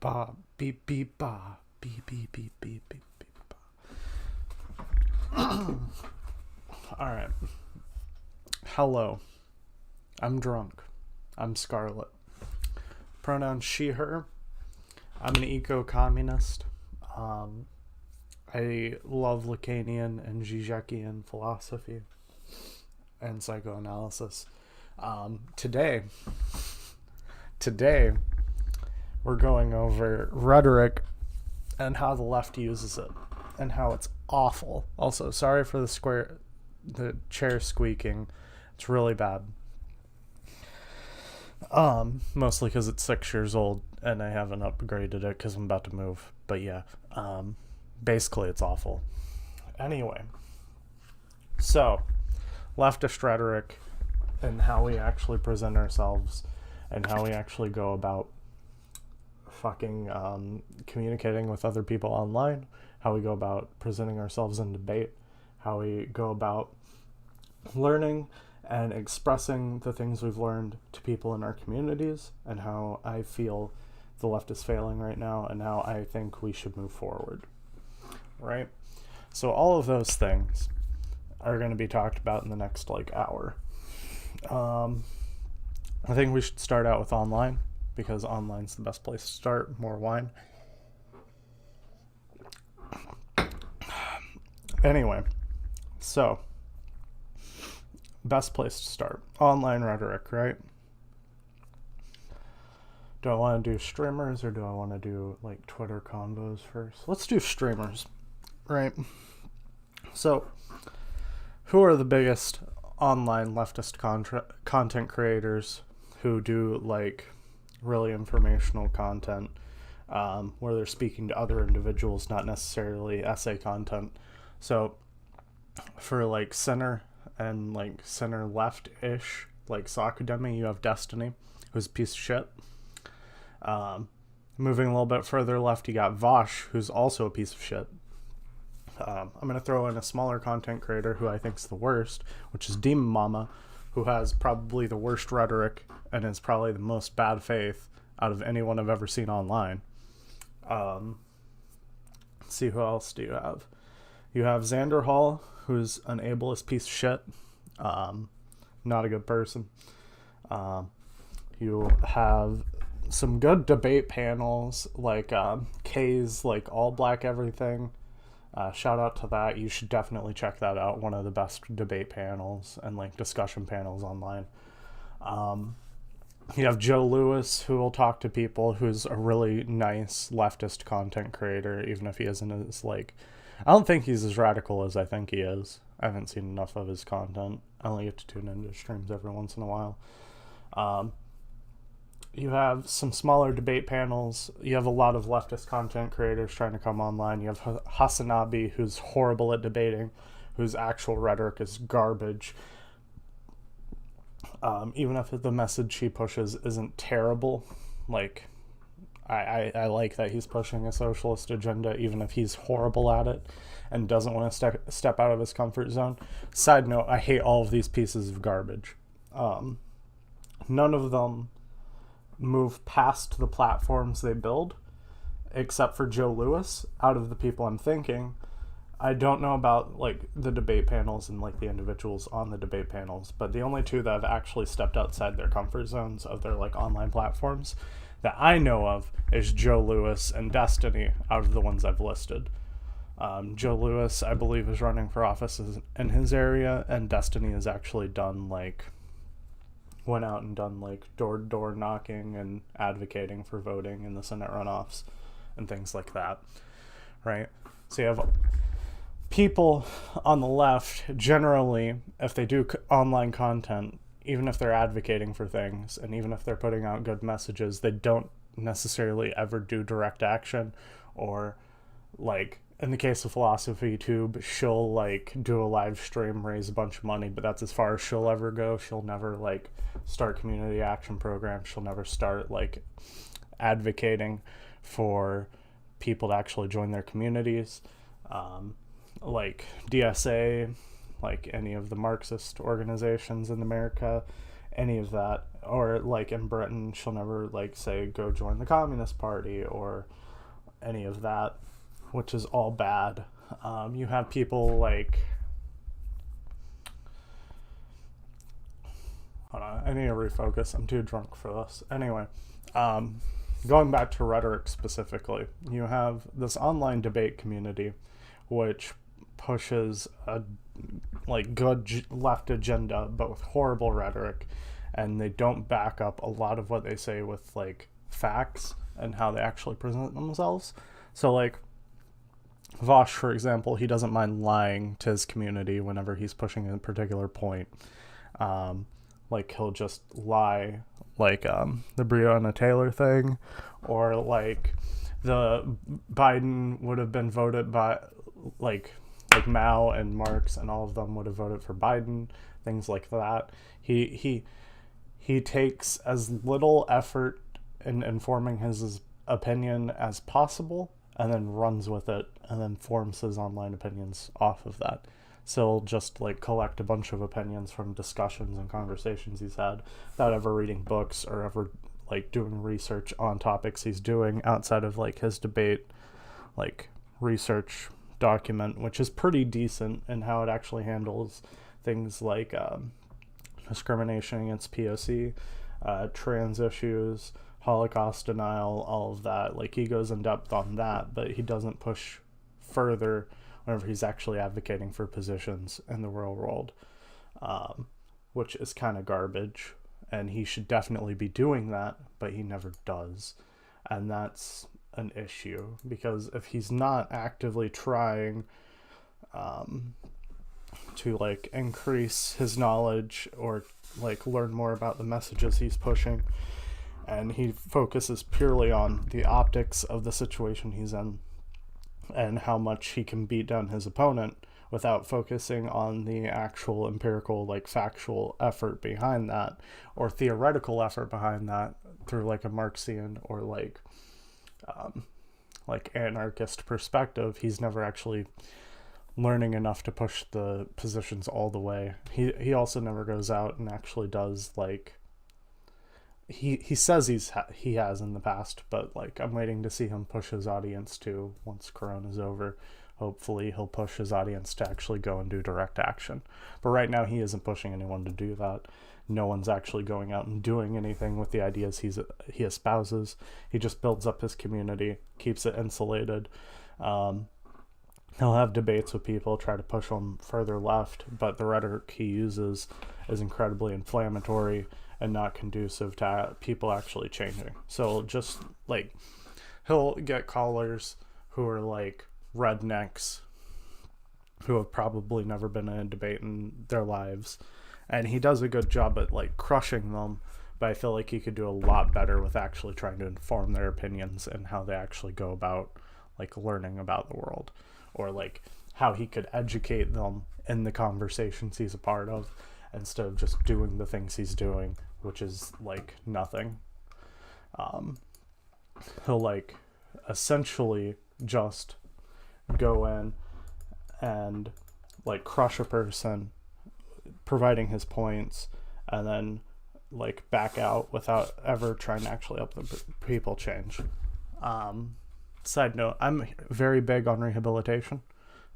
ba beep beep ba beep beep beep beep beep beep ba. All right. Hello. I'm drunk. I'm Scarlett. Pronouns she her. I'm an eco-communist. I love Lacanian and Zizekian philosophy and psychoanalysis. Today we're going over rhetoric and how the left uses it and how it's awful. Also, sorry for the chair squeaking. It's really bad. Mostly because it's 6 years old and I haven't upgraded it because I'm about to move. But yeah, basically it's awful. Anyway, so leftist rhetoric and how we actually present ourselves and how we actually go about fucking communicating with other people online, how we go about presenting ourselves in debate, how we go about learning and expressing the things we've learned to people in our communities, and how I feel the left is failing right now and how I think we should move forward. Right? So all of those things are going to be talked about in the next hour. I think we should start out with online because online's the best place to start. More wine. Anyway, so best place to start. Online rhetoric, right? Do I want to do streamers or do I want to do Twitter convos first? Let's do streamers, right? So, who are the biggest online leftist content creators who do really informational content where they're speaking to other individuals, not necessarily essay content? So, for center and center left-ish, Sakudemi, you have Destiny, who's a piece of shit. Moving a little bit further left, you got Vosh, who's also a piece of shit. I'm going to throw in a smaller content creator who I think's the worst, which is Demon Mama, who has probably the worst rhetoric and is probably the most bad faith out of anyone I've ever seen online. Let's see, who else do you have? You have Xander Hall, who's an ableist piece of shit. Not a good person. You have some good debate panels, Kay's All Black Everything. Shout out to that. You should definitely check that out. One of the best debate panels and discussion panels online. You have Joe Lewis, who will talk to people, who's a really nice leftist content creator, even if he isn't as I don't think he's as radical as I think he is. I haven't seen enough of his content. I only get to tune into streams every once in a while. You have some smaller debate panels. You have a lot of leftist content creators trying to come online. You have Hasanabi, who's horrible at debating, whose actual rhetoric is garbage. Even if the message he pushes isn't terrible, I like that he's pushing a socialist agenda, even if he's horrible at it and doesn't want to step out of his comfort zone. Side note, I hate all of these pieces of garbage. None of them move past the platforms they build, except for Joe Lewis. Out of the people I'm thinking, I don't know about the debate panels and the individuals on the debate panels, but the only two that have actually stepped outside their comfort zones of their online platforms that I know of is Joe Lewis and Destiny, out of the ones I've listed. Joe Lewis, I believe, is running for office in his area, and Destiny has actually done went out and done door-to-door knocking and advocating for voting in the Senate runoffs and things like that, right? So you have people on the left, generally, if they do online content, even if they're advocating for things and even if they're putting out good messages, they don't necessarily ever do direct action. Or in the case of Philosophy Tube, she'll do a live stream, raise a bunch of money, but that's as far as she'll ever go. She'll never start community action programs. She'll never start advocating for people to actually join their communities. DSA, any of the Marxist organizations in America, any of that. or like in Britain, she'll never like say go join the Communist Party or any of that, which is all bad. You have people like, hold on, I need to refocus. I'm too drunk for this. Anyway, going back to Rhetoric specifically, you have this online debate community which pushes a like good left agenda but with horrible rhetoric, and they don't back up a lot of what they say with like facts and how they actually present themselves. So like Vosh, for example, he doesn't mind lying to his community whenever he's pushing a particular point. Like he'll just lie, like the Breonna Taylor thing, or like the Biden would have been voted by, like Mao and Marx and all of them would have voted for Biden, things like that. He takes as little effort in informing his opinion as possible, and then runs with it, and then forms his online opinions off of that. So he'll just like collect a bunch of opinions from discussions and conversations he's had without ever reading books or ever like doing research on topics he's doing outside of like his debate like research document, which is pretty decent in how it actually handles things like discrimination against POC, trans issues, Holocaust denial, all of that. Like he goes in depth on that, but he doesn't push further whenever he's actually advocating for positions in the real world, which is kind of garbage. And he should definitely be doing that, but he never does. And that's an issue, because if he's not actively trying to like increase his knowledge or like learn more about the messages he's pushing, and he focuses purely on the optics of the situation he's in and how much he can beat down his opponent without focusing on the actual empirical, like factual effort behind that, or theoretical effort behind that through like a Marxian or like anarchist perspective, he's never actually learning enough to push the positions all the way. He also never goes out and actually does like he says he has in the past, but like I'm waiting to see him push his audience to, once Corona's over, hopefully he'll push his audience to actually go and do direct action. But right now he isn't pushing anyone to do that. No one's actually going out and doing anything with the ideas he espouses. He just builds up his community, keeps it insulated. He'll have debates with people, try to push them further left, but the rhetoric he uses is incredibly inflammatory and not conducive to people actually changing. So just like he'll get callers who are like rednecks who have probably never been in a debate in their lives, and he does a good job at like crushing them, but I feel like he could do a lot better with actually trying to inform their opinions and how they actually go about like learning about the world, or like how he could educate them in the conversations he's a part of instead of just doing the things he's doing, which is like nothing. He'll like essentially just go in and like crush a person providing his points, and then like back out without ever trying to actually help the people change. Side note, I'm very big on rehabilitation.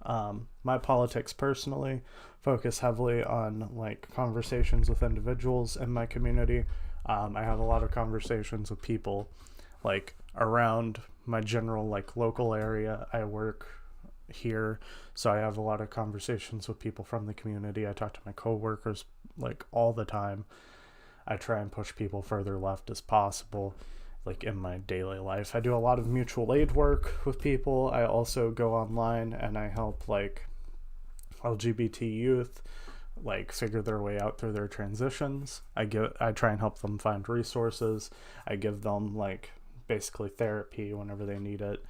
My politics personally focus heavily on like conversations with individuals in my community. I have a lot of conversations with people like around my general like local area. I work here, so I have a lot of conversations with people from the community. I talk to my coworkers like all the time. I try and push people further left as possible, like in my daily life. I do a lot of mutual aid work with people. I also go online and I help like LGBT youth like figure their way out through their transitions. I try and help them find resources. I give them like basically therapy whenever they need it.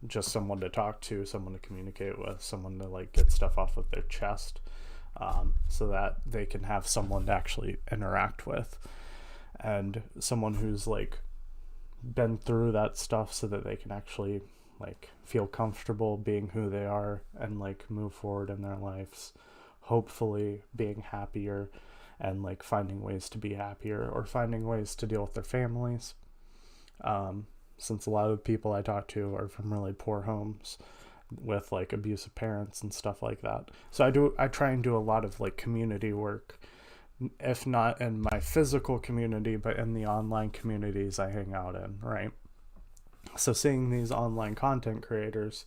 Just someone to talk to, someone to communicate with, someone to like get stuff off of their chest, so that they can have someone to actually interact with, and someone who's like been through that stuff so that they can actually like feel comfortable being who they are and like move forward in their lives, hopefully being happier and like finding ways to be happier or finding ways to deal with their families. Since a lot of the people I talk to are from really poor homes with like abusive parents and stuff like that. So I try and do a lot of like community work, if not in my physical community, but in the online communities I hang out in, right? So seeing these online content creators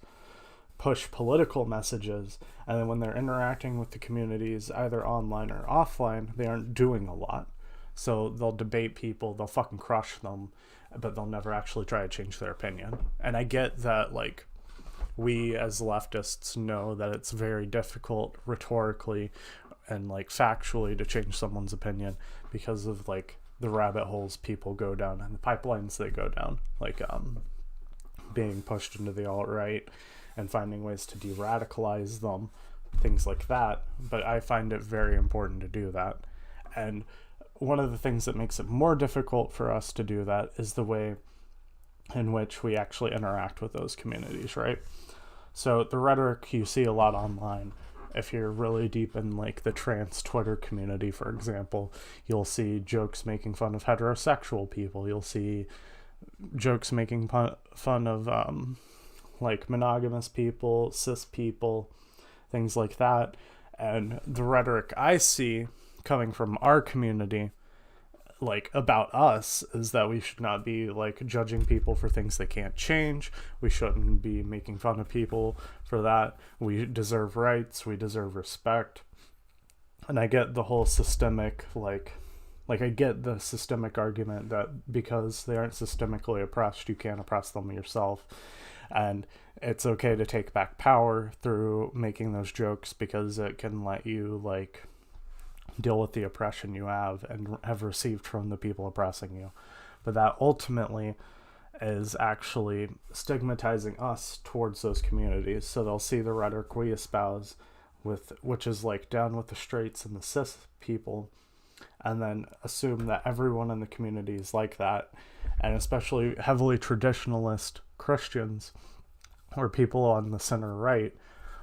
push political messages, and then when they're interacting with the communities, either online or offline, they aren't doing a lot. So they'll debate people, they'll fucking crush them, but they'll never actually try to change their opinion. And I get that, like, we as leftists know that it's very difficult rhetorically and like factually to change someone's opinion because of like the rabbit holes people go down and the pipelines they go down, like being pushed into the alt-right and finding ways to de-radicalize them, things like that. But I find it very important to do that. And one of the things that makes it more difficult for us to do that is the way in which we actually interact with those communities, right? So the rhetoric you see a lot online, if you're really deep in like the trans Twitter community, for example, you'll see jokes making fun of heterosexual people. You'll see jokes making fun of like monogamous people, cis people, things like that. And the rhetoric I see coming from our community, like about us, is that we should not be like judging people for things they can't change. We shouldn't be making fun of people for that. We deserve rights, we deserve respect. And I get the whole systemic like I get the systemic argument that because they aren't systemically oppressed, you can't oppress them yourself. And it's okay to take back power through making those jokes because it can let you like deal with the oppression you have and have received from the people oppressing you. But that ultimately is actually stigmatizing us towards those communities. So they'll see the rhetoric we espouse, which is like down with the straights and the cis people, and then assume that everyone in the community is like that. And especially heavily traditionalist Christians or people on the center right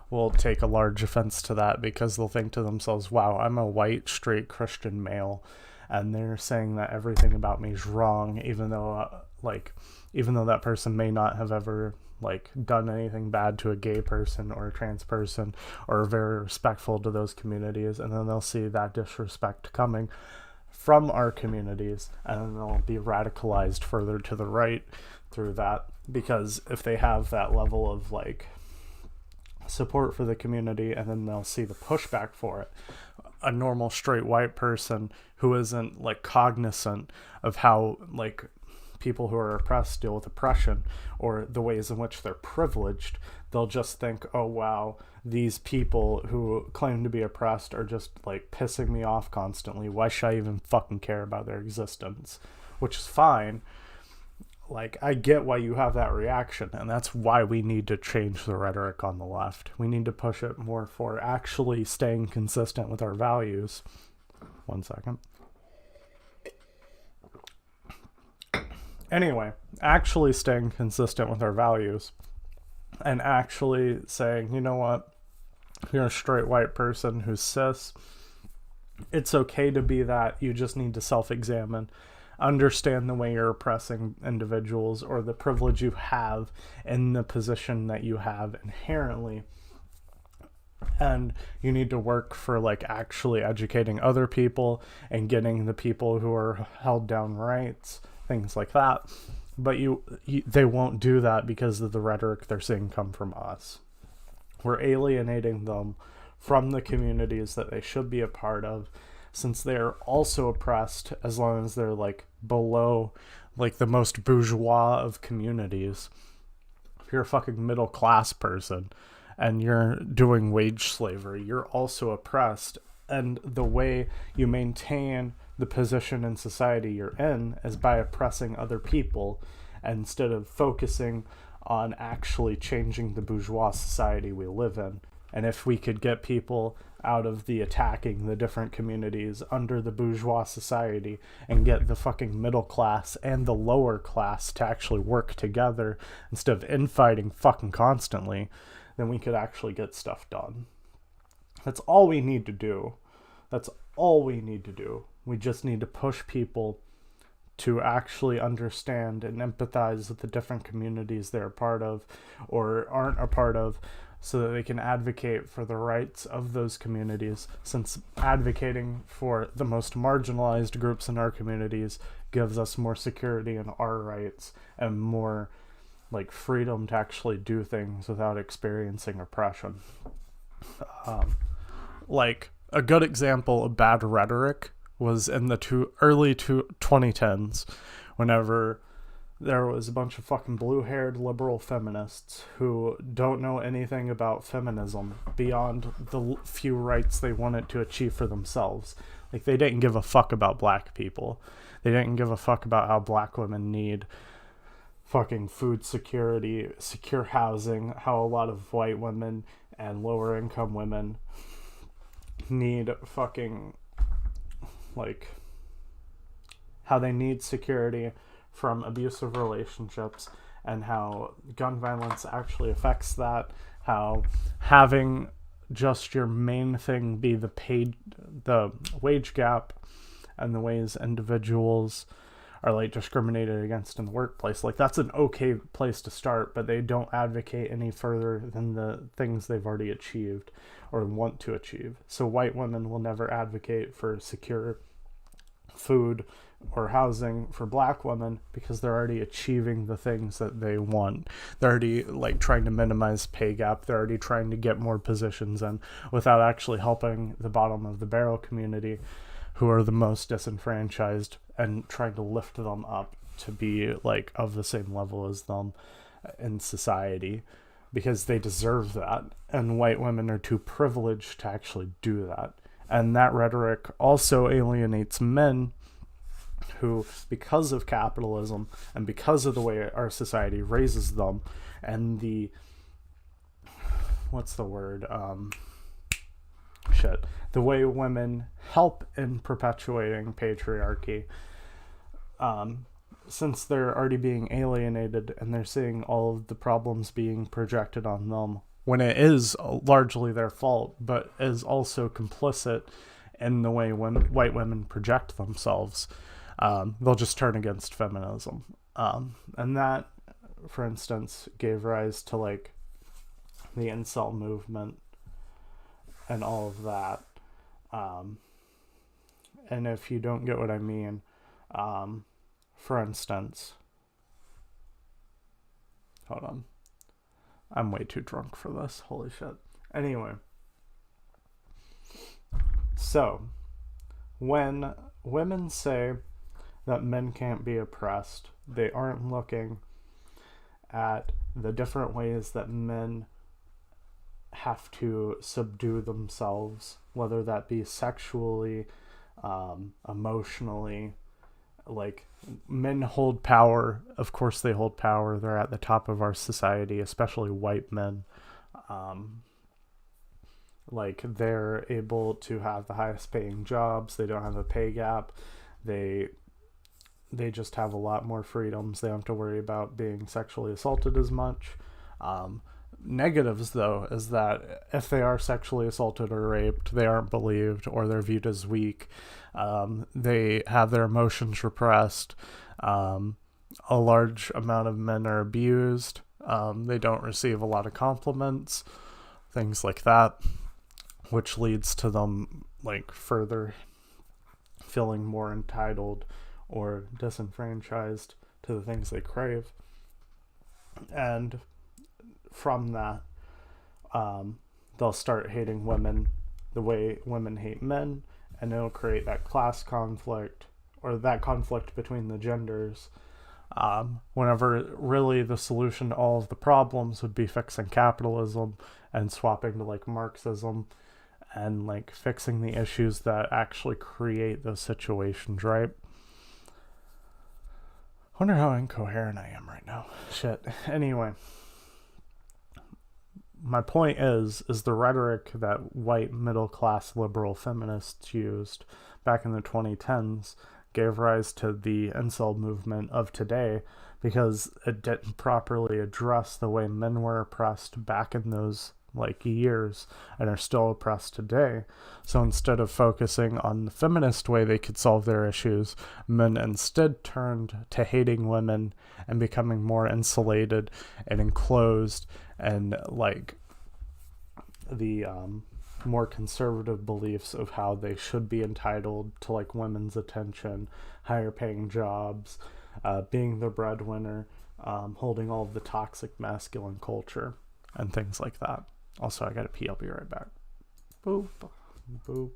will take a large offense to that because they'll think to themselves, wow, I'm a white, straight Christian male, and they're saying that everything about me is wrong, even though that person may not have ever like done anything bad to a gay person or a trans person or are very respectful to those communities. And then they'll see that disrespect coming from our communities, and then they'll be radicalized further to the right through that, because if they have that level of like support for the community and then they'll see the pushback for it, a normal straight white person who isn't like cognizant of how like people who are oppressed deal with oppression or the ways in which they're privileged, they'll just think, oh wow, these people who claim to be oppressed are just like pissing me off constantly, why should I even fucking care about their existence? Which is fine. Like, I get why you have that reaction, and that's why we need to change the rhetoric on the left. We need to push it more for actually staying consistent with our values. 1 second. Anyway, actually staying consistent with our values and actually saying, you know what, you're a straight white person who's cis. It's okay to be that. You just need to self-examine. Understand the way you're oppressing individuals or the privilege you have in the position that you have inherently. And you need to work for like actually educating other people and getting the people who are held down rights, things like that. But they won't do that because of the rhetoric they're seeing come from us. We're alienating them from the communities that they should be a part of, since they're also oppressed as long as they're like below like the most bourgeois of communities. If you're a fucking middle class person and you're doing wage slavery, you're also oppressed. And the way you maintain the position in society you're in is by oppressing other people instead of focusing on actually changing the bourgeois society we live in. And if we could get people out of the attacking the different communities under the bourgeois society and get the fucking middle class and the lower class to actually work together instead of infighting fucking constantly, then we could actually get stuff done. That's all we need to do. That's all we need to do. We just need to push people to actually understand and empathize with the different communities they're a part of or aren't a part of, so that they can advocate for the rights of those communities, since advocating for the most marginalized groups in our communities gives us more security in our rights and more like freedom to actually do things without experiencing oppression. Like a good example of bad rhetoric was in the early 2010s, whenever there was a bunch of fucking blue-haired liberal feminists who don't know anything about feminism beyond the few rights they wanted to achieve for themselves. Like, they didn't give a fuck about black people. They didn't give a fuck about how black women need fucking food security, secure housing, how a lot of white women and lower income women need fucking, like, how they need security from abusive relationships, and how gun violence actually affects that, how having just your main thing be the wage gap and the ways individuals are like discriminated against in the workplace. Like, that's an okay place to start, but they don't advocate any further than the things they've already achieved or want to achieve. So white women will never advocate for secure food or housing for black women because they're already achieving the things that they want. They're already like trying to minimize pay gap. They're already trying to get more positions in without actually helping the bottom of the barrel community, who are the most disenfranchised, and trying to lift them up to be like of the same level as them in society, because they deserve that, and white women are too privileged to actually do that. And that rhetoric also alienates men who, because of capitalism and because of the way our society raises them, and the the way women help in perpetuating patriarchy, since they're already being alienated and they're seeing all of the problems being projected on them, when it is largely their fault, but is also complicit in the way white women project themselves, they'll just turn against feminism. And that, for instance, gave rise to like the incel movement and all of that. And if you don't get what I mean, for instance, hold on, I'm way too drunk for this, holy shit. Anyway, so when women say that men can't be oppressed, they aren't looking at the different ways that men have to subdue themselves, whether that be sexually, emotionally. Like, men hold power. Of course they hold power. They're at the top of our society, especially white men. Like, they're able to have the highest paying jobs. They don't have a pay gap. They just have a lot more freedoms. They don't have to worry about being sexually assaulted as much. Negatives, though, is that if they are sexually assaulted or raped, they aren't believed, or they're viewed as weak. They have their emotions repressed. A large amount of men are abused. They don't receive a lot of compliments, things like that, which leads to them like further feeling more entitled or disenfranchised to the things they crave. And from that, they'll start hating women the way women hate men, and it'll create that class conflict, or that conflict between the genders, whenever really the solution to all of the problems would be fixing capitalism and swapping to like Marxism and like fixing the issues that actually create those situations, right? I wonder how incoherent I am right now. Shit. Anyway, my point is the rhetoric that white middle-class liberal feminists used back in the 2010s gave rise to the incel movement of today, because it didn't properly address the way men were oppressed back in those like years and are still oppressed today. So instead of focusing on the feminist way they could solve their issues, men instead turned to hating women and becoming more insulated and enclosed, and like the more conservative beliefs of how they should be entitled to like women's attention, higher paying jobs, being the breadwinner, holding all of the toxic masculine culture and things like that. Also, I gotta pee. I'll be right back. Boop. Boop.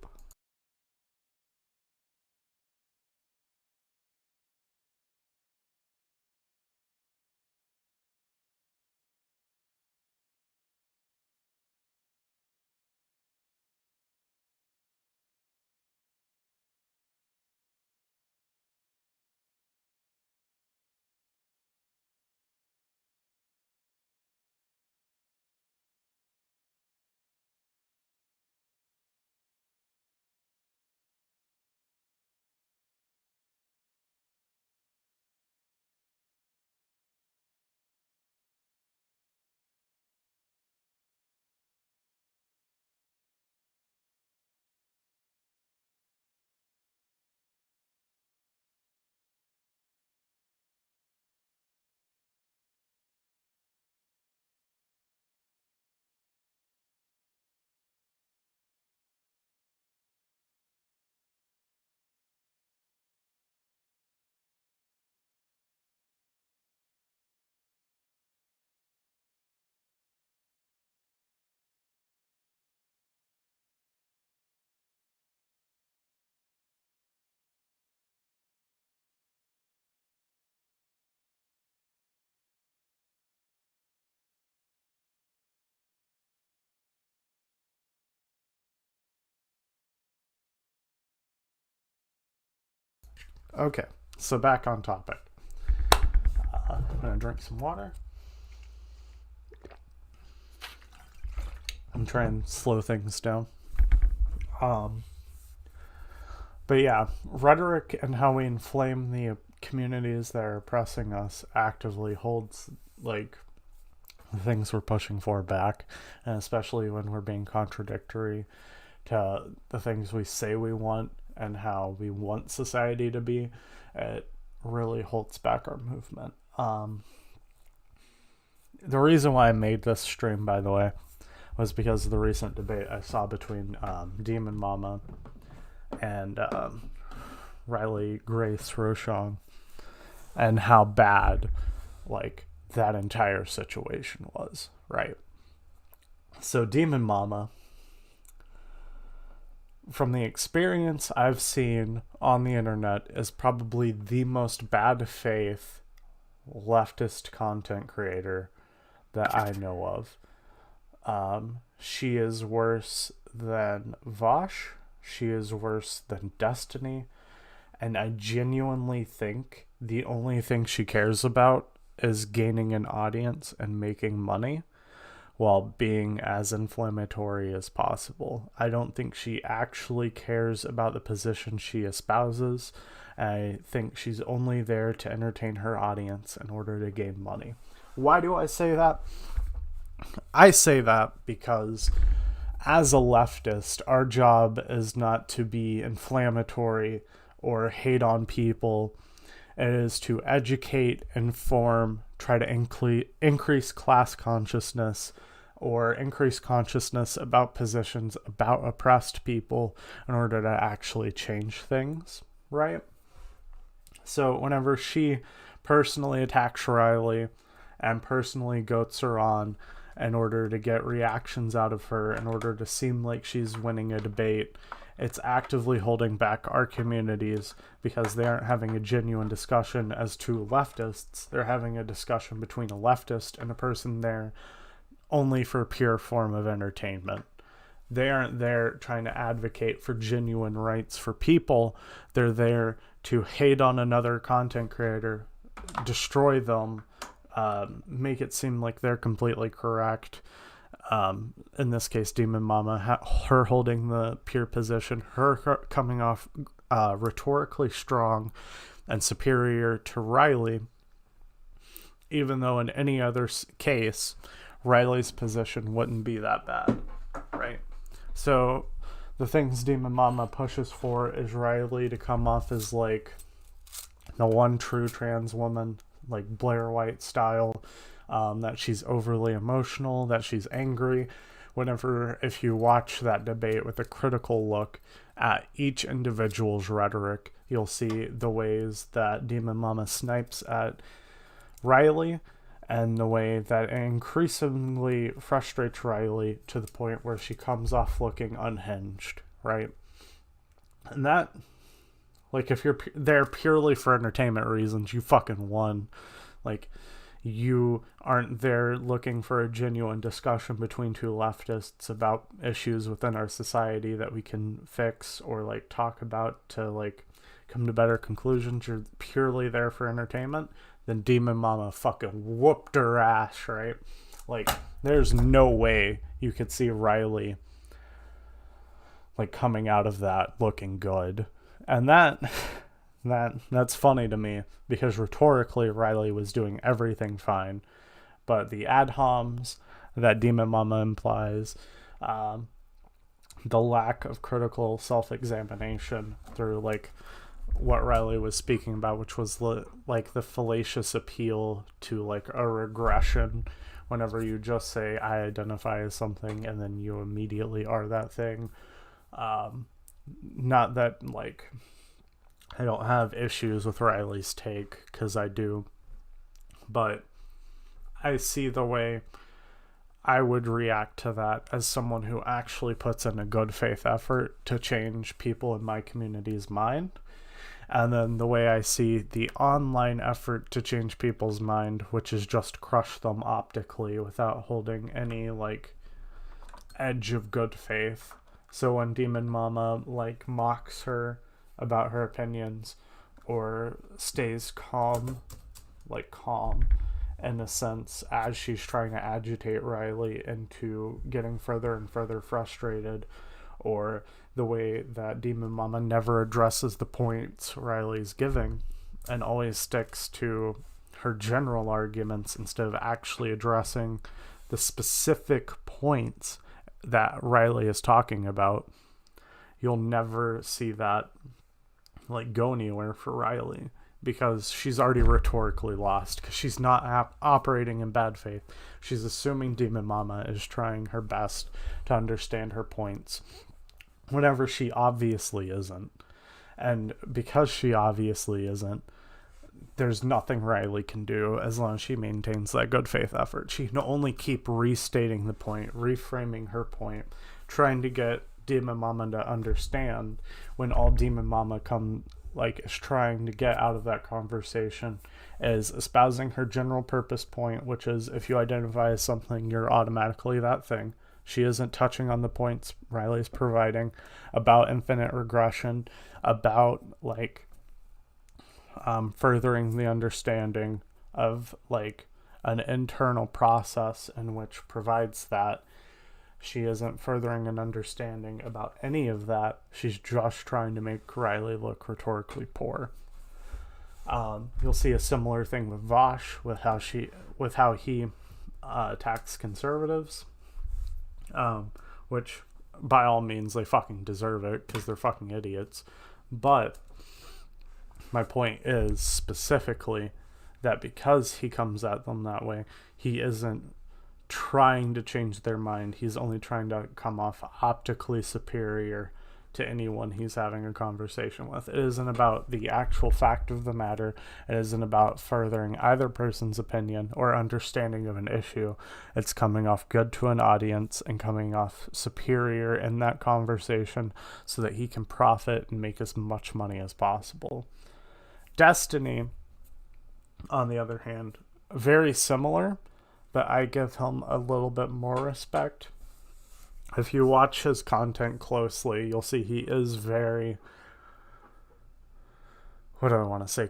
Okay, so back on topic. I'm gonna drink some water. I'm trying to slow things down. But yeah, rhetoric and how we inflame the communities that are oppressing us actively holds like the things we're pushing for back, and especially when we're being contradictory to the things we say we want and how we want society to be, it really holds back our movement. The reason why I made this stream, by the way, was because of the recent debate I saw between Demon Mama and Riley Grace Rochon, and how bad like that entire situation was, right? So Demon Mama, from the experience I've seen on the internet, is probably the most bad faith leftist content creator that I know of. She is worse than Vosh. She is worse than Destiny. And I genuinely think the only thing she cares about is gaining an audience and making money while being as inflammatory as possible. I don't think she actually cares about the position she espouses. I think she's only there to entertain her audience in order to gain money. Why do I say that? I say that because as a leftist, our job is not to be inflammatory or hate on people. It is to educate, inform, try to increase class consciousness, or increase consciousness about positions about oppressed people in order to actually change things, right? So whenever she personally attacks Riley and personally goats her on in order to get reactions out of her, in order to seem like she's winning a debate, it's actively holding back our communities because they aren't having a genuine discussion as two leftists. They're having a discussion between a leftist and a person there only for pure form of entertainment. They aren't there trying to advocate for genuine rights for people. They're there to hate on another content creator, destroy them, make it seem like they're completely correct. In this case, Demon Mama, her holding the pure position, her coming off rhetorically strong and superior to Riley, even though in any other case, Riley's position wouldn't be that bad, right? So the things Demon Mama pushes for is Riley to come off as like the one true trans woman, like Blair White style, that she's overly emotional, that she's angry. Whenever, if you watch that debate with a critical look at each individual's rhetoric, you'll see the ways that Demon Mama snipes at Riley and the way that it increasingly frustrates Riley to the point where she comes off looking unhinged, right? And that, like, if you're there purely for entertainment reasons, you fucking won. Like, you aren't there looking for a genuine discussion between two leftists about issues within our society that we can fix or, like, talk about to, like, come to better conclusions. You're purely there for entertainment. Then Demon Mama fucking whooped her ass, right? Like, there's no way you could see Riley, like, coming out of that looking good. And that's funny to me, because rhetorically Riley was doing everything fine, but the ad homs that Demon Mama implies, the lack of critical self-examination through, like, what Riley was speaking about, which was like the fallacious appeal to, like, a regression whenever you just say I identify as something and then you immediately are that thing. Not that, like, I don't have issues with Riley's take, because I do, but I see the way I would react to that as someone who actually puts in a good faith effort to change people in my community's mind. And then the way I see the online effort to change people's mind, which is just crush them optically without holding any, like, edge of good faith. So when Demon Mama, like, mocks her about her opinions or stays calm in a sense as she's trying to agitate Riley into getting further and further frustrated, or the way that Demon Mama never addresses the points Riley's giving and always sticks to her general arguments instead of actually addressing the specific points that Riley is talking about, you'll never see that, like, go anywhere for Riley, because she's already rhetorically lost, because she's not operating in bad faith. She's assuming Demon Mama is trying her best to understand her points, whenever she obviously isn't. And because she obviously isn't, there's nothing Riley can do as long as she maintains that good faith effort. She can only keep restating the point, reframing her point, trying to get Demon Mama to understand, when all Demon Mama is trying to get out of that conversation is espousing her general purpose point, which is if you identify as something, you're automatically that thing. She isn't touching on the points Riley's providing about infinite regression, about, like, furthering the understanding of, like, an internal process in which provides that. She isn't furthering an understanding about any of that. She's just trying to make Riley look rhetorically poor. You'll see a similar thing with Vosh, with how he attacks conservatives, which by all means they fucking deserve it, because they're fucking idiots. But my point is specifically that because he comes at them that way, he isn't trying to change their mind. He's only trying to come off optically superior to anyone he's having a conversation with. It isn't about the actual fact of the matter. It isn't about furthering either person's opinion or understanding of an issue. It's coming off good to an audience and coming off superior in that conversation so that he can profit and make as much money as possible. Destiny, on the other hand, very similar, but I give him a little bit more respect. If you watch his content closely, you'll see he is very,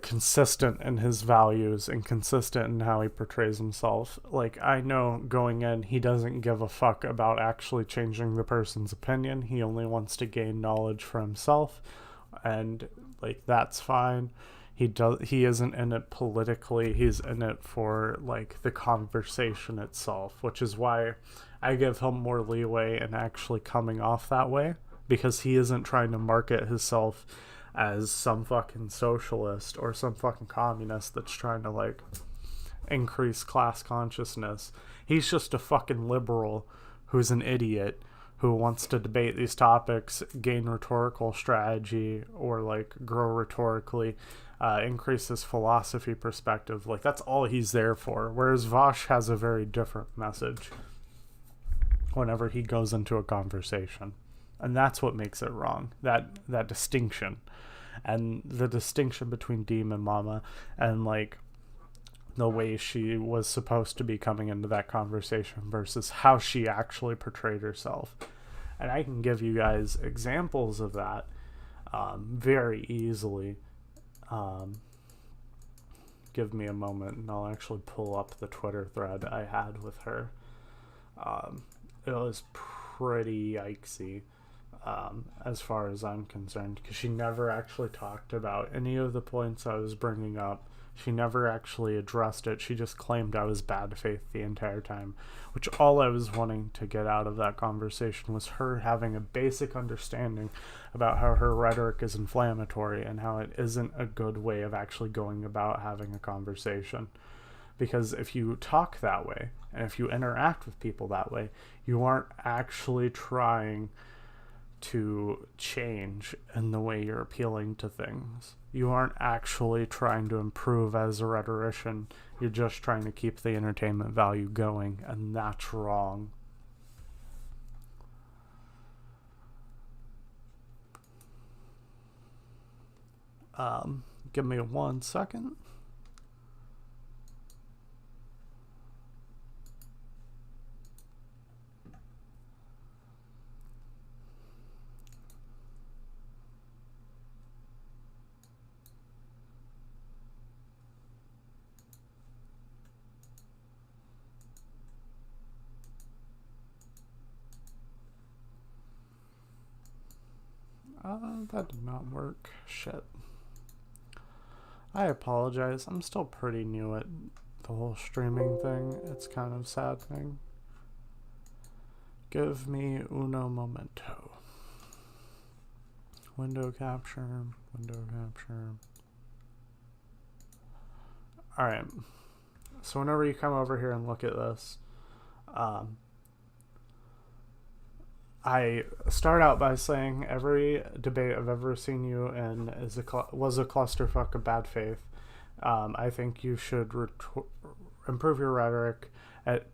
consistent in his values and consistent in how he portrays himself. Like, I know going in, he doesn't give a fuck about actually changing the person's opinion. He only wants to gain knowledge for himself, and, like, that's fine. He isn't in it politically. He's in it for like the conversation itself, which is why I give him more leeway in actually coming off that way, because he isn't trying to market himself as some fucking socialist or some fucking communist that's trying to like increase class consciousness. He's just a fucking liberal who's an idiot who wants to debate these topics, gain rhetorical strategy, or like grow rhetorically, increase his philosophy perspective. Like, that's all he's there for. Whereas Vosh has a very different message whenever he goes into a conversation. And that's what makes it wrong. That distinction. And the distinction between Demon Mama and like the way she was supposed to be coming into that conversation versus how she actually portrayed herself. And I can give you guys examples of that very easily. Give me a moment and I'll actually pull up the Twitter thread I had with her. It was pretty yikesy as far as I'm concerned, because she never actually talked about any of the points I was bringing up. She never actually addressed it. She just claimed I was bad faith the entire time, which all I was wanting to get out of that conversation was her having a basic understanding about how her rhetoric is inflammatory and how it isn't a good way of actually going about having a conversation. Because if you talk that way, and if you interact with people that way, you aren't actually trying to change in the way you're appealing to things. You aren't actually trying to improve as a rhetorician. You're just trying to keep the entertainment value going, and that's wrong. Give me 1 second. That did not work. Shit. I apologize. I'm still pretty new at the whole streaming thing. It's kind of saddening. Give me uno momento. Window capture. Alright. So whenever you come over here and look at this, I start out by saying every debate I've ever seen you in was a clusterfuck of bad faith. I think you should improve your rhetoric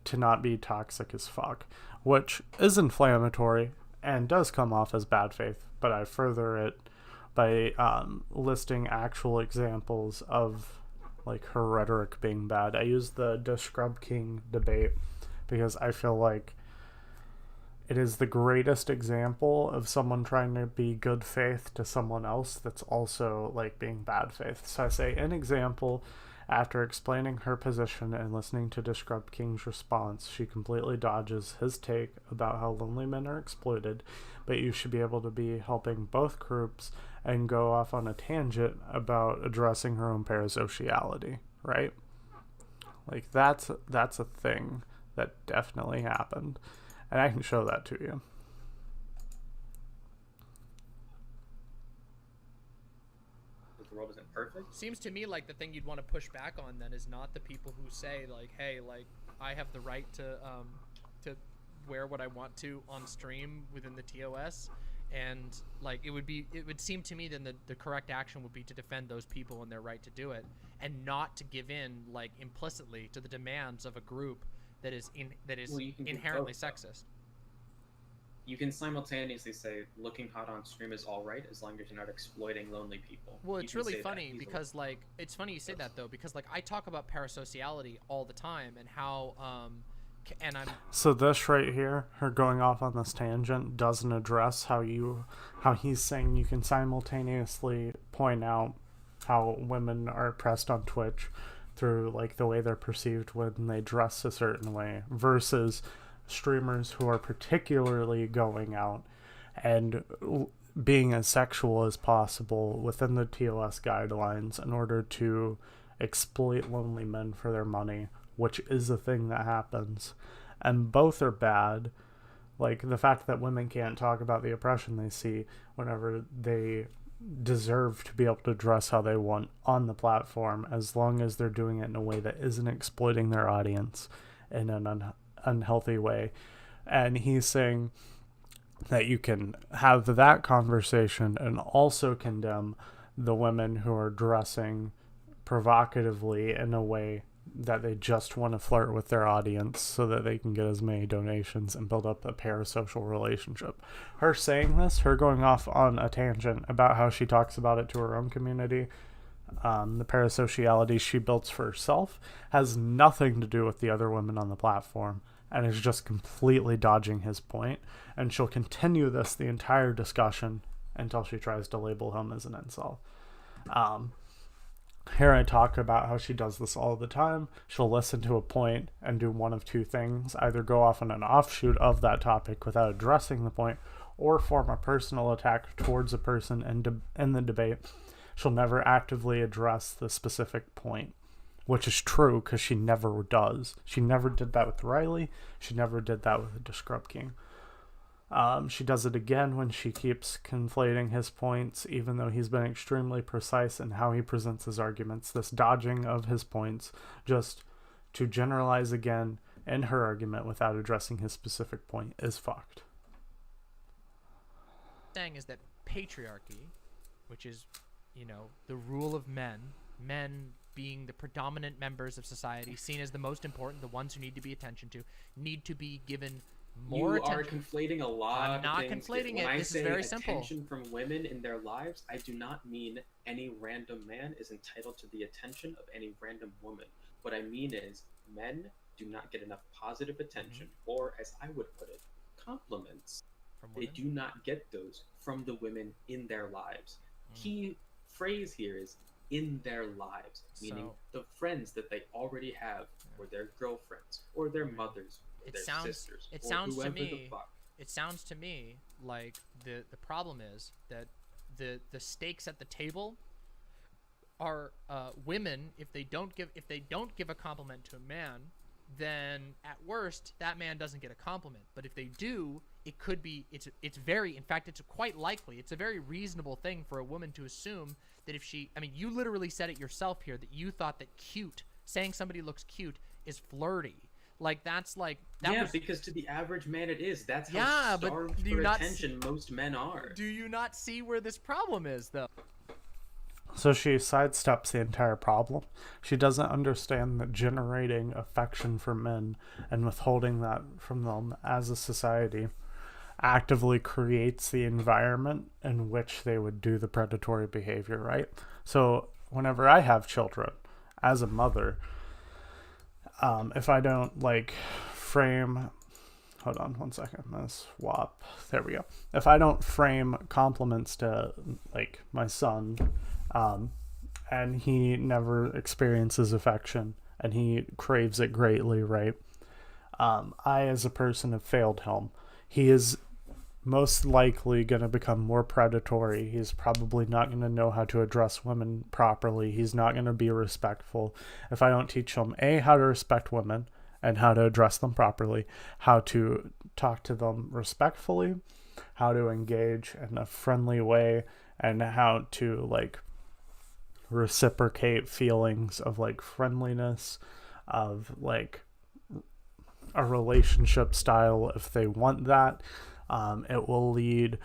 to not be toxic as fuck, which is inflammatory and does come off as bad faith, but I further it by listing actual examples of like her rhetoric being bad. I use the Scrub King debate because I feel like it is the greatest example of someone trying to be good faith to someone else that's also like being bad faith. So I say, an example, after explaining her position and listening to Scrub King's response, she completely dodges his take about how lonely men are exploited, but you should be able to be helping both groups and go off on a tangent about addressing her own parasociality, right? Like that's a thing that definitely happened. And I can show that to you. The world isn't perfect. Seems to me like the thing you'd want to push back on then is not the people who say like, hey, like I have the right to wear what I want to on stream within the TOS, and like it would seem to me then the correct action would be to defend those people and their right to do it, and not to give in like implicitly to the demands of a group that is inherently sexist. You can simultaneously say looking hot on stream is all right as long as you're not exploiting lonely people. Well, it's really funny because like it's funny you say that though, because like I talk about parasociality all the time and how so this right here, her going off on this tangent, doesn't address how he's saying you can simultaneously point out how women are oppressed on Twitch through like the way they're perceived when they dress a certain way versus streamers who are particularly going out and being as sexual as possible within the TOS guidelines in order to exploit lonely men for their money, which is a thing that happens. And both are bad. Like, the fact that women can't talk about the oppression they see whenever they deserve to be able to dress how they want on the platform, as long as they're doing it in a way that isn't exploiting their audience in an unhealthy way. And he's saying that you can have that conversation and also condemn the women who are dressing provocatively in a way that they just want to flirt with their audience so that they can get as many donations and build up a parasocial relationship. Her saying this, her going off on a tangent about how she talks about it to her own community, the parasociality she builds for herself, has nothing to do with the other women on the platform, and is just completely dodging his point. And she'll continue this the entire discussion until she tries to label him as an incel. Here I talk about how she does this all the time. She'll listen to a point and do one of two things: either go off on an offshoot of that topic without addressing the point, or form a personal attack towards a person in the debate. She'll never actively address the specific point, which is true because she never does. She never did that with Riley. She never did that with the Scrub King. She does it again when she keeps conflating his points, even though he's been extremely precise in how he presents his arguments. This dodging of his points just to generalize again in her argument without addressing his specific point is fucked. Saying is that patriarchy, which is, the rule of men being the predominant members of society, seen as the most important, the ones who need to be attention to, need to be given more attention. You are conflating a lot I'm not of things. conflating When it. I This say is very simple. attention from women in their lives, I do not mean any random man is entitled to the attention of any random woman. What I mean is men do not get enough positive attention, or as I would put it, compliments. From They women? do not get those from the women in their lives. Key phrase here is in their lives, meaning the friends that they already have, or their girlfriends, or their mothers, or their sisters, or whoever the fuck. It sounds to me like the problem is that the stakes at the table are women. If they don't give a compliment to a man, then at worst that man doesn't get a compliment. But if they do, it could be it's quite likely, it's a very reasonable thing for a woman to assume that if she, you literally said it yourself here, that you thought that saying somebody looks cute is flirty. Because to the average man it is. That's how starved for attention most men are. Do you not see where this problem is, though? So she sidesteps the entire problem. She doesn't understand that generating affection for men and withholding that from them as a society actively creates the environment in which they would do the predatory behavior, right? So whenever I have children, as a mother, if I don't frame, hold on one second, I'm gonna swap, there we go. If I don't frame compliments to my son, and he never experiences affection and he craves it greatly, right? I, as a person, have failed him. He is most likely going to become more predatory. He's probably not going to know how to address women properly. He's not going to be respectful. If I don't teach him, A, how to respect women and how to address them properly, how to talk to them respectfully, how to engage in a friendly way, and how to reciprocate feelings of friendliness, of a relationship style if they want that, it will lead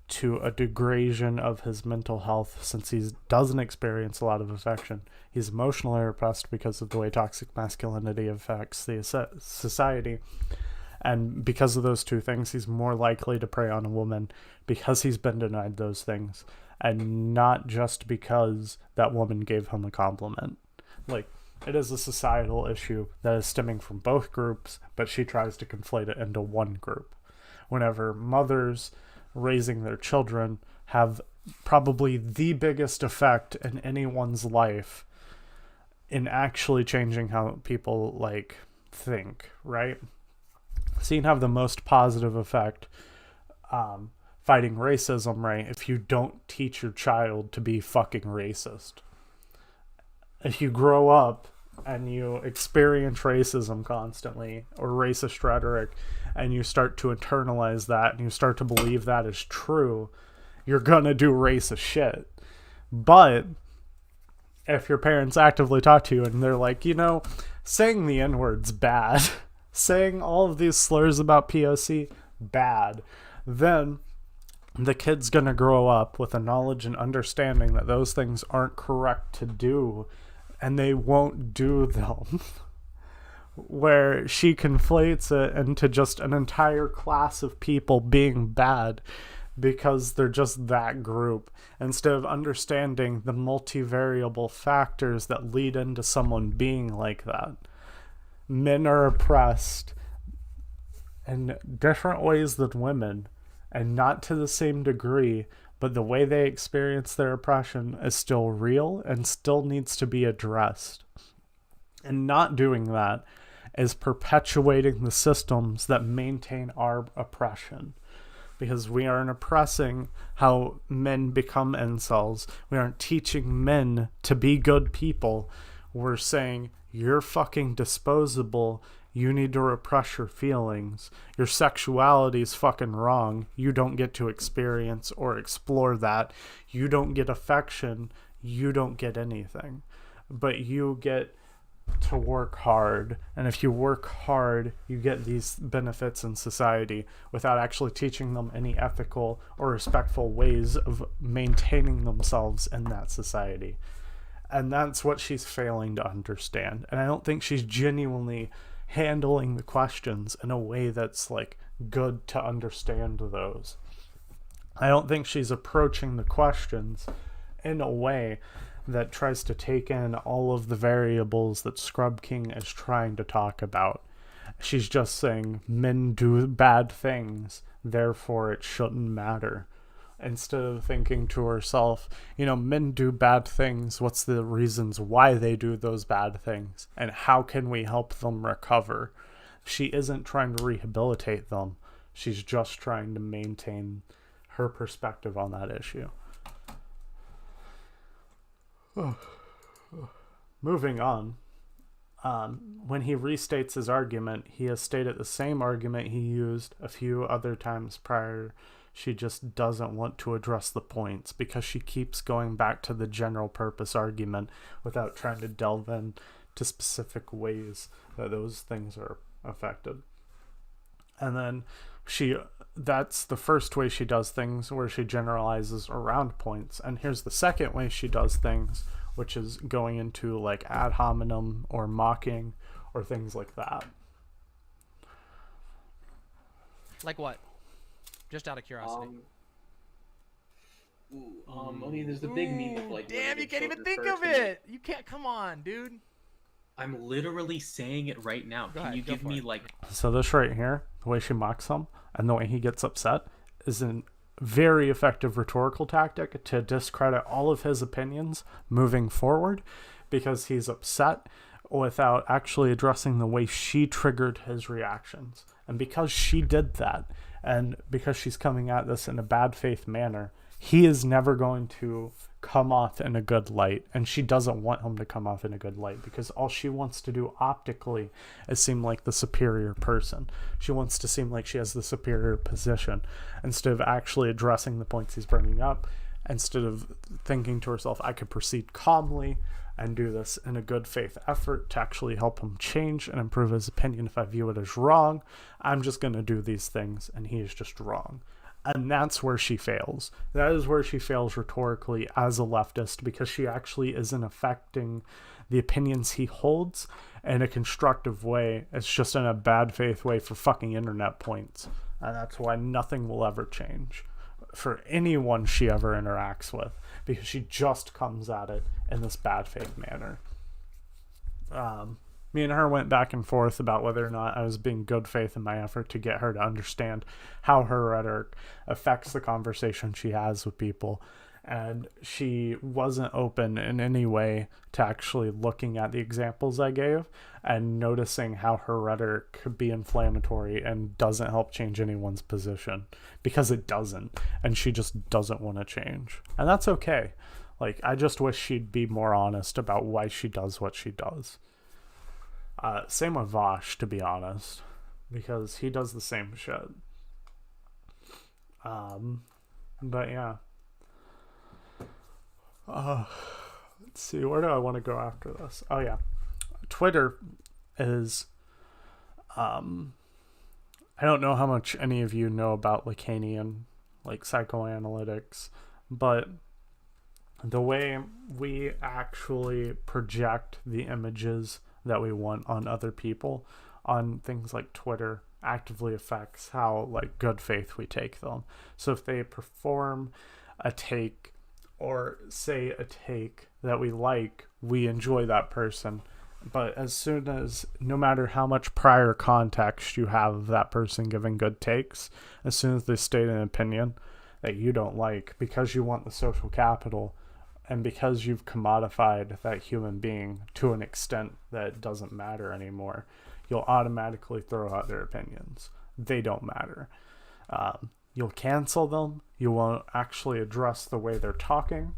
to a degradation of his mental health, since he doesn't experience a lot of affection. He's emotionally repressed because of the way toxic masculinity affects the society. And because of those two things, he's more likely to prey on a woman because he's been denied those things, and not just because that woman gave him a compliment. It is a societal issue that is stemming from both groups, but she tries to conflate it into one group. Whenever mothers raising their children have probably the biggest effect in anyone's life in actually changing how people think, right? So you can have the most positive effect fighting racism right if you don't teach your child to be fucking racist. If you grow up and you experience racism constantly or racist rhetoric and you start to internalize that and you start to believe that is true, you're gonna do racist shit. But if your parents actively talk to you and they're like, you know, saying the N-word's bad, saying all of these slurs about POC, bad, then the kid's gonna grow up with a knowledge and understanding that those things aren't correct to do, and they won't do them. Where she conflates it into just an entire class of people being bad because they're just that group, instead of understanding the multivariable factors that lead into someone being like that. Men are oppressed in different ways than women, and not to the same degree, but the way they experience their oppression is still real and still needs to be addressed. And not doing that is perpetuating the systems that maintain our oppression. Because we aren't oppressing how men become incels. We aren't teaching men to be good people. We're saying, you're fucking disposable. You need to repress your feelings. Your sexuality is fucking wrong. You don't get to experience or explore that. You don't get affection. You don't get anything. But you get to work hard, and if you work hard you get these benefits in society without actually teaching them any ethical or respectful ways of maintaining themselves in that society. And that's what she's failing to understand, and I don't think she's genuinely handling the questions in a way that's like good to understand those. I don't think she's approaching the questions in a way that tries to take in all of the variables that Scrub King is trying to talk about. She's just saying men do bad things, therefore it shouldn't matter. Instead of thinking to herself, you know, men do bad things, what's the reasons why they do those bad things, and how can we help them recover? She isn't trying to rehabilitate them, she's just trying to maintain her perspective on that issue. Moving on, when he restates his argument, he has stated the same argument he used a few other times prior. She just doesn't want to address the points because she keeps going back to the general purpose argument without trying to delve into specific ways that those things are affected. And then that's the first way she does things, where she generalizes around points. And here's the second way she does things, which is going into like ad hominem or mocking or things like that. Like what? Just out of curiosity. I mean, there's the big meme of like. Damn, you can't even think of it. You can't. Come on, dude. I'm literally saying it right now. Can you give me like? So this right here, the way she mocks him and the way he gets upset, is a very effective rhetorical tactic to discredit all of his opinions moving forward, because he's upset without actually addressing the way she triggered his reactions. And because she did that, and because she's coming at this in a bad faith manner, he is never going to come off in a good light, and she doesn't want him to come off in a good light, because all she wants to do optically is seem like the superior person. She wants to seem like she has the superior position, instead of actually addressing the points he's bringing up, instead of thinking to herself, I could proceed calmly and do this in a good faith effort to actually help him change and improve his opinion. If I view it as wrong, I'm just going to do these things, and he is just wrong. And that's where she fails. That is where she fails rhetorically as a leftist, because she actually isn't affecting the opinions he holds in a constructive way. It's just in a bad faith way for fucking internet points. And that's why nothing will ever change for anyone she ever interacts with, because she just comes at it in this bad faith manner. Me and her went back and forth about whether or not I was being good faith in my effort to get her to understand how her rhetoric affects the conversation she has with people. and she wasn't open in any way to actually looking at the examples I gave and noticing how her rhetoric could be inflammatory and doesn't help change anyone's position, because it doesn't, and she just doesn't want to change. And that's okay. Like, I just wish she'd be more honest about why she does what she does. Same with Vosh, to be honest, because he does the same shit. But yeah. Let's see, where do I want to go after this? Oh yeah, Twitter is I don't know how much any of you know about Lacanian, like, psychoanalytics, but the way we actually project the images that we want on other people on things like Twitter actively affects how, like, good faith we take them. So if they perform a take or say a take that we like, we enjoy that person. But as soon as, no matter how much prior context you have of that person giving good takes, as soon as they state an opinion that you don't like, because you want the social capital and because you've commodified that human being to an extent that it doesn't matter anymore, you'll automatically throw out their opinions. They don't matter. You'll cancel them. You won't actually address the way they're talking.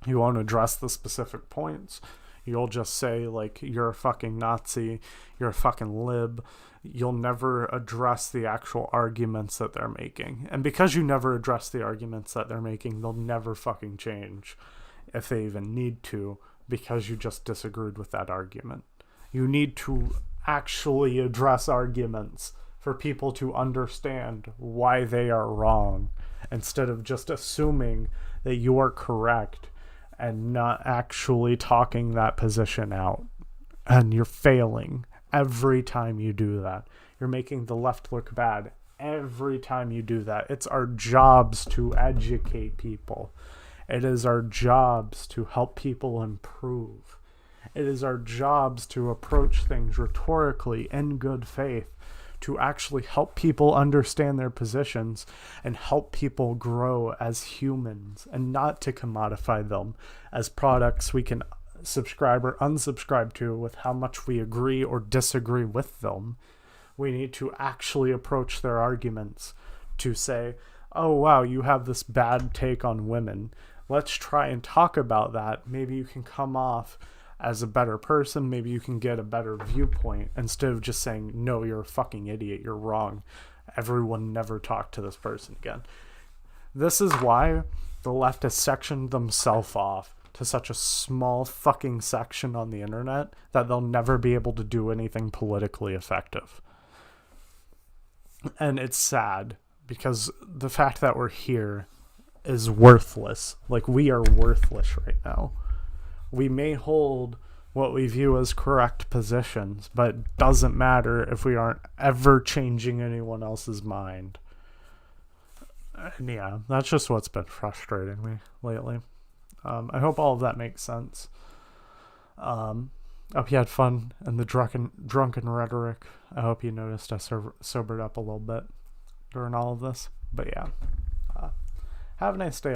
You won't address the specific points. You'll just say, like, you're a fucking Nazi, you're a fucking lib. You'll never address the actual arguments that they're making. And because you never address the arguments that they're making, they'll never fucking change, if they even need to, because you just disagreed with that argument. You need to actually address arguments for people to understand why they are wrong, instead of just assuming that you are correct and not actually talking that position out. And you're failing every time you do that. You're making the left look bad every time you do that. It's our jobs to educate people. It is our jobs to help people improve. It is our jobs to approach things rhetorically in good faith, to actually help people understand their positions and help people grow as humans, and not to commodify them as products we can subscribe or unsubscribe to with how much we agree or disagree with them. We need to actually approach their arguments to say, oh wow, you have this bad take on women. Let's try and talk about that. Maybe you can come off as a better person. Maybe you can get a better viewpoint, instead of just saying, no, you're a fucking idiot, you're wrong, everyone never talk to this person again. This is why the left has sectioned themselves off to such a small fucking section on the internet that they'll never be able to do anything politically effective. And it's sad, because the fact that we're here is worthless. Like, we are worthless right now. We may hold what we view as correct positions, but it doesn't matter if we aren't ever changing anyone else's mind. And yeah, that's just what's been frustrating me lately. I hope all of that makes sense. I hope you had fun in the drunken rhetoric. I hope you noticed I sobered up a little bit during all of this. But yeah, have a nice day.